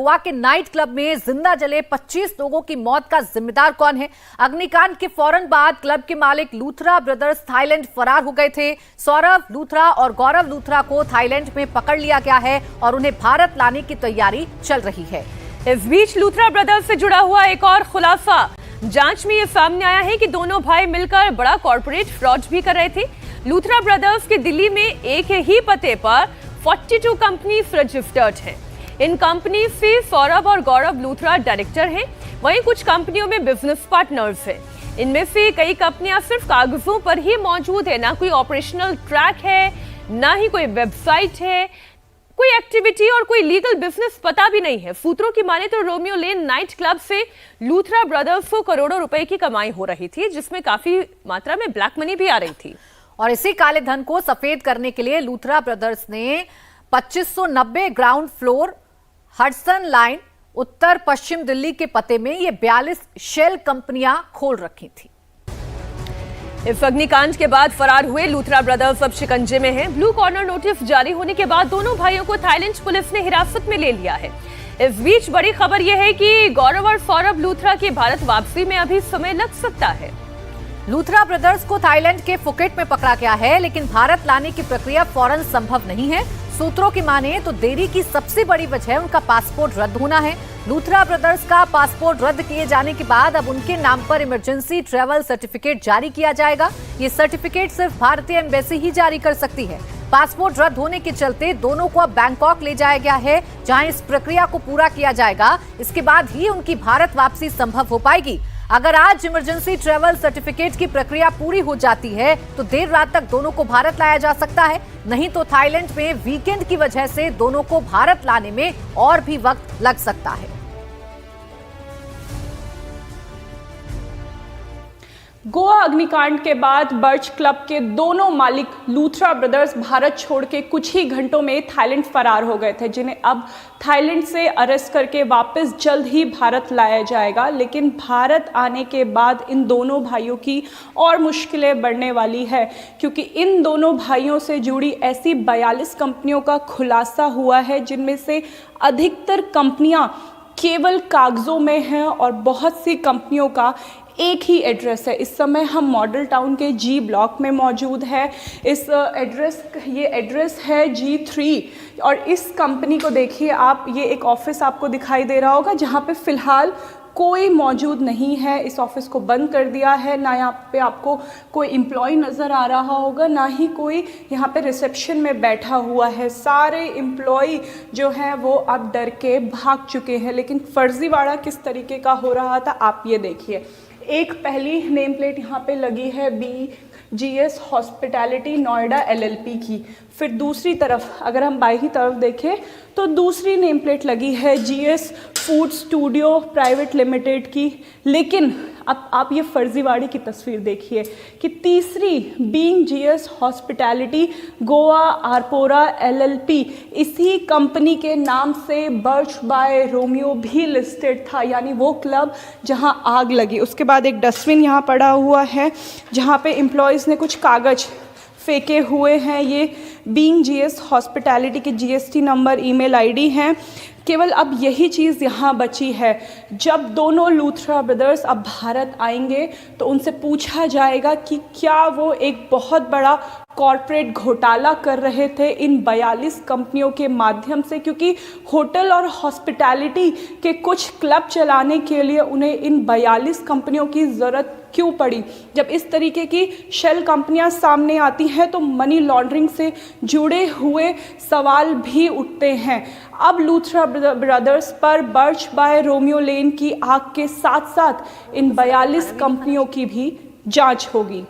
गोवा के night club में जिंदा जले 25 लोगों की मौत का जिम्मेदार कौन है? अग्निकांड के फौरन बाद क्लब के मालिक लूथरा ब्रदर्स थाईलैंड फरार हो गए थे। सौरभ लूथरा और गौरव लूथरा को थाईलैंड में पकड़ लिया गया है और उन्हें भारत लाने की तैयारी चल रही है। इस बीच लूथरा ब्रदर्स से जुड़ा हुआ एक और खुलासा जांच में ये सामने आया है कि दोनों भाई मिलकर बड़ा कॉर्पोरेट फ्रॉड भी कर रहे थे। लूथरा ब्रदर्स के दिल्ली में एक ही पते पर 42 कंपनीज रजिस्टर्ड हैं। इन कंपनी से सौरभ और गौरव लूथरा डायरेक्टर हैं, वहीं कुछ कंपनियों में बिजनेस पार्टनर्स हैं। इनमें से कई कंपनियां सिर्फ कागजों पर ही मौजूद है, ना कोई ऑपरेशनल ट्रैक है, ना ही कोई वेबसाइट है, कोई एक्टिविटी और कोई लीगल बिजनेस पता भी नहीं है। सूत्रों की माने तो रोमियो लेन नाइट क्लब से लूथरा ब्रदर्स को करोड़ों रुपए की कमाई हो रही थी, जिसमें काफी मात्रा में ब्लैक मनी भी आ रही थी। और इसी काले धन को सफेद करने के लिए लूथरा ब्रदर्स ने 2590 ग्राउंड फ्लोर हडसन लाइन उत्तर पश्चिम दिल्ली के पते में ये 42 शेल कंपनियां खोल रखी थी। इस अग्निकांड के बाद फरार हुए लूथरा ब्रदर्स अब शिकंजे में हैं। ब्लू कॉर्नर नोटिस जारी होने के बाद दोनों भाइयों को थाईलैंड पुलिस ने हिरासत में ले लिया है। इस बीच बड़ी खबर यह है कि गौरव और सौरभ लूथरा की भारत वापसी में अभी समय लग सकता है। लूथरा ब्रदर्स को थाईलैंड के फुकेट में पकड़ा गया है, लेकिन भारत लाने की प्रक्रिया फौरन संभव नहीं है। सूत्रों की माने तो देरी की सबसे बड़ी वजह उनका पासपोर्ट रद्द होना है। लूथरा ब्रदर्स का पासपोर्ट रद्द किए जाने के बाद अब उनके नाम पर इमरजेंसी ट्रैवल सर्टिफिकेट जारी किया जाएगा। ये सर्टिफिकेट सिर्फ भारतीय एम्बेसी ही जारी कर सकती है। पासपोर्ट रद्द होने के चलते दोनों को अब बैंकॉक ले जाया गया है, जहां इस प्रक्रिया को पूरा किया जाएगा। इसके बाद ही उनकी भारत वापसी संभव हो पाएगी। अगर आज इमरजेंसी ट्रैवल सर्टिफिकेट की प्रक्रिया पूरी हो जाती है तो देर रात तक दोनों को भारत लाया जा सकता है, नहीं तो थाईलैंड में वीकेंड की वजह से दोनों को भारत लाने में और भी वक्त लग सकता है। गोवा अग्निकांड के बाद बर्च क्लब के दोनों मालिक लूथरा ब्रदर्स भारत छोड़ के कुछ ही घंटों में थाईलैंड फरार हो गए थे, जिन्हें अब थाईलैंड से अरेस्ट करके वापस जल्द ही भारत लाया जाएगा। लेकिन भारत आने के बाद इन दोनों भाइयों की और मुश्किलें बढ़ने वाली है, क्योंकि इन दोनों भाइयों से जुड़ी ऐसी 42 कंपनियों का खुलासा हुआ है, जिनमें से अधिकतर कंपनियां केवल कागजों में हैं और बहुत सी कंपनियों का एक ही एड्रेस है। इस समय हम मॉडल टाउन के जी ब्लॉक में मौजूद है। ये एड्रेस है G3 और इस कंपनी को देखिए आप, ये एक ऑफिस आपको दिखाई दे रहा होगा, जहाँ पे फ़िलहाल कोई मौजूद नहीं है। इस ऑफिस को बंद कर दिया है। ना यहाँ पे आपको कोई एम्प्लॉय नज़र आ रहा होगा, ना ही कोई यहाँ पे रिसेप्शन में बैठा हुआ है। सारे एम्प्लॉय जो हैं वो अब डर के भाग चुके हैं। लेकिन फर्जीवाड़ा किस तरीके का हो रहा था आप ये देखिए। एक पहली नेम प्लेट यहाँ पे लगी है BGS हॉस्पिटैलिटी नोएडा LLP की। फिर दूसरी तरफ अगर हम बाई की तरफ देखें तो दूसरी नेम प्लेट लगी है GS food studio private limited की। लेकिन अब आप ये फर्जीवाड़े की तस्वीर देखिए कि तीसरी being GS hospitality Goa Arpora LLP, इसी कंपनी के नाम से बर्च बाय रोमियो भी लिस्टेड था, यानी वो क्लब जहां आग लगी। उसके बाद एक डस्टबिन यहाँ पड़ा हुआ है जहाँ पे एम्प्लॉयज़ ने कुछ कागज फेंके हुए हैं। ये बीइंग GS हॉस्पिटैलिटी के GST नंबर, ईमेल ID हैं। केवल अब यही चीज़ यहाँ बची है। जब दोनों लूथरा ब्रदर्स अब भारत आएंगे तो उनसे पूछा जाएगा कि क्या वो एक बहुत बड़ा कॉरपोरेट घोटाला कर रहे थे इन 42 कंपनियों के माध्यम से, क्योंकि होटल और हॉस्पिटैलिटी के कुछ क्लब चलाने के लिए उन्हें इन 42 कंपनियों की ज़रूरत क्यों पड़ी। जब इस तरीके की शेल कंपनियां सामने आती हैं तो मनी लॉन्ड्रिंग से जुड़े हुए सवाल भी उठते हैं। अब लूथरा ब्रदर्स पर बर्च बाय रोमियो लेन की आग के साथ साथ इन 42 कंपनियों की भी जांच होगी।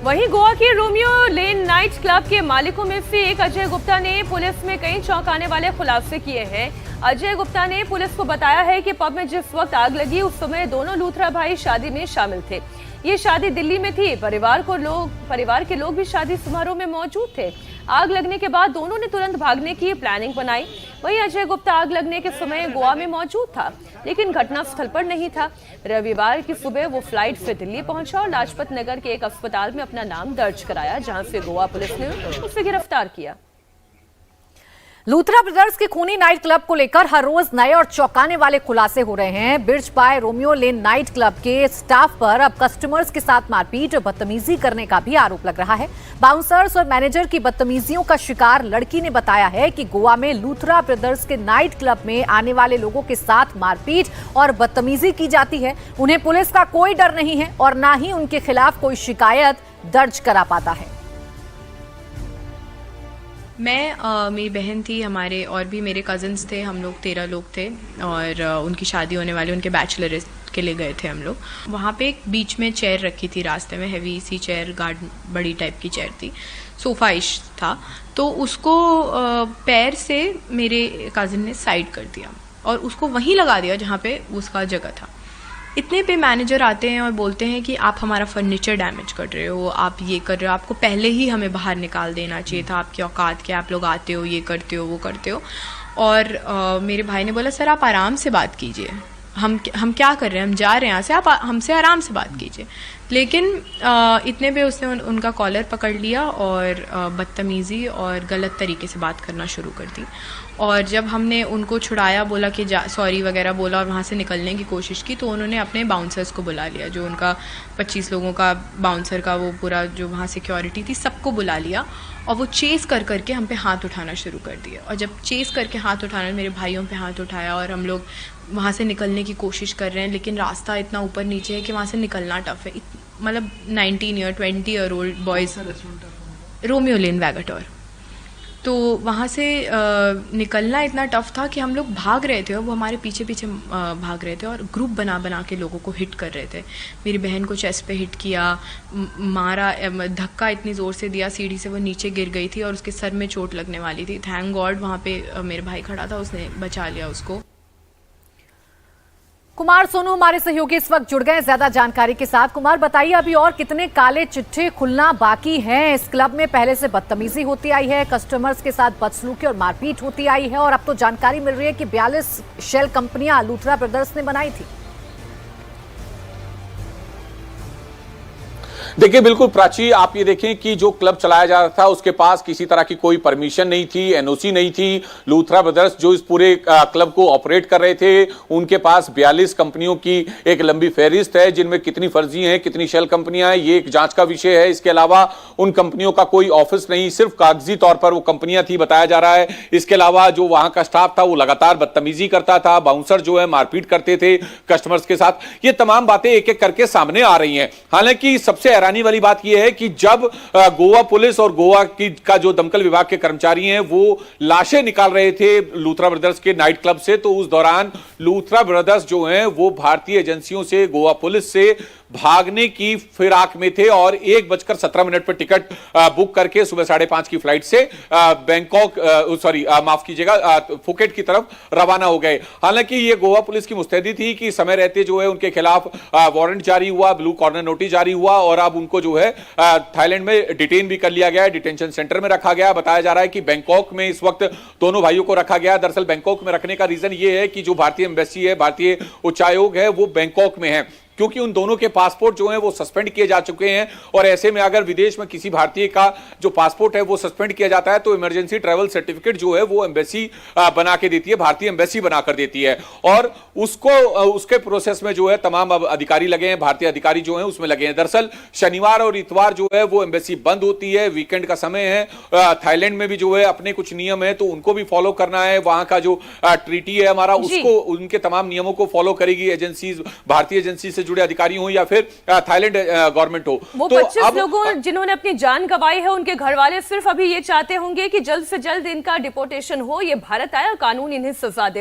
वहीं गोवा के रोमियो लेन नाइट क्लब के मालिकों में से एक अजय गुप्ता ने पुलिस में कई चौंकाने वाले खुलासे किए हैं। अजय गुप्ता ने पुलिस को बताया है कि पब में जिस वक्त आग लगी उस समय दोनों लूथरा भाई शादी में शामिल थे। ये शादी दिल्ली में थी। परिवार के लोग भी शादी समारोह में मौजूद थे। आग लगने के बाद दोनों ने तुरंत भागने की प्लानिंग बनाई। वहीं अजय गुप्ता आग लगने के समय गोवा में मौजूद था, लेकिन घटनास्थल पर नहीं था। रविवार की सुबह वो फ्लाइट से दिल्ली पहुंचा और लाजपत नगर के एक अस्पताल में अपना नाम दर्ज कराया, जहां से गोवा पुलिस ने उसे गिरफ्तार किया। लूथरा ब्रदर्स के खूनी नाइट क्लब को लेकर हर रोज नए और चौंकाने वाले खुलासे हो रहे हैं। Birch by Romeo Lane night club के स्टाफ पर अब कस्टमर्स के साथ मारपीट और बदतमीजी करने का भी आरोप लग रहा है। बाउंसर्स और मैनेजर की बदतमीजियों का शिकार लड़की ने बताया है कि गोवा में लूथरा ब्रदर्स के नाइट क्लब में आने वाले लोगों के साथ मारपीट और बदतमीजी की जाती है। उन्हें पुलिस का कोई डर नहीं है और ना ही उनके खिलाफ कोई शिकायत दर्ज करा पाता है। मेरी बहन थी, हमारे और भी मेरे कज़न्स थे, हम लोग 13 लोग थे और उनकी शादी होने वाली, उनके बैचलर के लिए गए थे हम लोग। वहाँ पे एक बीच में चेयर रखी थी रास्ते में, हैवी सी चेयर, गार्ड बड़ी टाइप की चेयर थी, सोफा इश था। तो उसको पैर से मेरे कज़न ने साइड कर दिया और उसको वहीं लगा दिया जहाँ पे उसका जगह था। इतने पे मैनेजर आते हैं और बोलते हैं कि आप हमारा फर्नीचर डैमेज कर रहे हो, आप ये कर रहे हो, आपको पहले ही हमें बाहर निकाल देना चाहिए था, आपकी औकात क्या, आप लोग आते हो, ये करते हो, वो करते हो। और मेरे भाई ने बोला सर आप आराम से बात कीजिए, हम क्या कर रहे हैं, हम जा रहे हैं यहाँ से, आप हमसे आराम से बात कीजिए। लेकिन इतने पे उसने उनका कॉलर पकड़ लिया और बदतमीज़ी और गलत तरीके से बात करना शुरू कर दी। और जब हमने उनको छुड़ाया, बोला कि सॉरी वगैरह बोला और वहाँ से निकलने की कोशिश की, तो उन्होंने अपने बाउंसर्स को बुला लिया, जो उनका 25 लोगों का बाउंसर का वो पूरा जो वहाँ सिक्योरिटी थी सबको बुला लिया और वो चेस कर करके हम पे हाथ उठाना शुरू कर दिया। और जब चेस करके हाथ उठाना, मेरे भाइयों पे हाथ उठाया और हम लोग वहाँ से निकलने की कोशिश कर रहे हैं, लेकिन रास्ता इतना ऊपर नीचे है कि वहाँ से निकलना टफ है। मतलब 19 year 20 year old boys, Romeo Lane Vagator, तो वहाँ से निकलना इतना टफ था कि हम लोग भाग रहे थे और वो हमारे पीछे पीछे भाग रहे थे और ग्रुप बना बना के लोगों को हिट कर रहे थे। मेरी बहन को चेस्ट पे हिट किया, मारा, धक्का इतनी ज़ोर से दिया, सीढ़ी से वो नीचे गिर गई थी और उसके सर में चोट लगने वाली थी। थैंक गॉड वहाँ पे मेरे भाई खड़ा था, उसने बचा लिया उसको। कुमार सोनू हमारे सहयोगी इस वक्त जुड़ गए ज्यादा जानकारी के साथ। कुमार बताइए अभी और कितने काले चिट्ठे खुलना बाकी हैं? इस क्लब में पहले से बदतमीजी होती आई है, कस्टमर्स के साथ बदसलूकी और मारपीट होती आई है और अब तो जानकारी मिल रही है कि 42 शेल कंपनियां लूथरा ब्रदर्स ने बनाई थी। देखिए बिल्कुल प्राची, आप ये देखें कि जो क्लब चलाया जा रहा था उसके पास किसी तरह की कोई परमिशन नहीं थी, एनओसी नहीं थी। लूथरा ब्रदर्स जो इस पूरे क्लब को ऑपरेट कर रहे थे, उनके पास 42 कंपनियों की एक लंबी फहरिस्त है, जिनमें कितनी फर्जी हैं, कितनी शेल कंपनियां हैं, ये एक जांच का विषय है। इसके अलावा उन कंपनियों का कोई ऑफिस नहीं, सिर्फ कागजी तौर पर वो कंपनियां थी बताया जा रहा है। इसके अलावा जो वहां का स्टाफ था वो लगातार बदतमीजी करता था, बाउंसर जो है मारपीट करते थे कस्टमर्स के साथ। ये तमाम बातें एक एक करके सामने आ रही हैं। हालांकि सबसे हैरानी वाली बात यह है कि जब गोवा पुलिस और गोवा का जो दमकल विभाग के कर्मचारी हैं वो लाशें निकाल रहे थे लूथरा ब्रदर्स के नाइट क्लब से, तो उस दौरान लूथरा ब्रदर्स जो हैं वो भारतीय एजेंसियों से, गोवा पुलिस से भागने की फिराक में थे और 1:17 पर टिकट बुक करके सुबह 5:30 की फ्लाइट से बैंकॉक माफ कीजिएगा फुकेट की तरफ रवाना हो गए। हालांकि ये गोवा पुलिस की मुस्तैदी थी कि समय रहते जो है उनके खिलाफ वारंट जारी हुआ, ब्लू कॉर्नर नोटिस जारी हुआ और अब उनको जो है थाईलैंड में डिटेन भी कर लिया गया, डिटेंशन सेंटर में रखा गया। बताया जा रहा है कि बैंकॉक में इस वक्त दोनों भाइयों को रखा गया। दरअसल बैंकॉक में रखने का रीजन ये है कि जो भारतीय एम्बेसी है, भारतीय उच्चायोग है, वो बैंकॉक में है, क्योंकि उन दोनों के पासपोर्ट जो हैं वो सस्पेंड किए जा चुके हैं और ऐसे में अगर विदेश में किसी भारतीय का जो पासपोर्ट है वो सस्पेंड किया जाता है तो इमरजेंसी ट्रैवल सर्टिफिकेट जो है वो एम्बेसी बना के देती है, भारतीय एम्बेसी बना कर देती है और उसके प्रोसेस में जो है तमाम अब अधिकारी लगे हैं, भारतीय अधिकारी जो हैं उसमें लगे हैं। दरअसल शनिवार और इतवार जो है वो एम्बेसी बंद होती है, वीकेंड का समय है। थाईलैंड में भी जो है अपने कुछ नियम है तो उनको भी फॉलो करना है। वहां का जो ट्रीटी है हमारा, उसको, उनके तमाम नियमों को फॉलो करेगी एजेंसी, भारतीय एजेंसी से जुड़े अधिकारी हो या फिर थाईलैंड गवर्नमेंट हो। वो तो 25 लोगों जिन्होंने अपनी जान गंवाई है, उनके घर वाले सिर्फ अभी ये चाहते होंगे कि जल्द से जल्द इनका डिपोर्टेशन हो, ये भारत आया, कानून इन्हें सजा दे।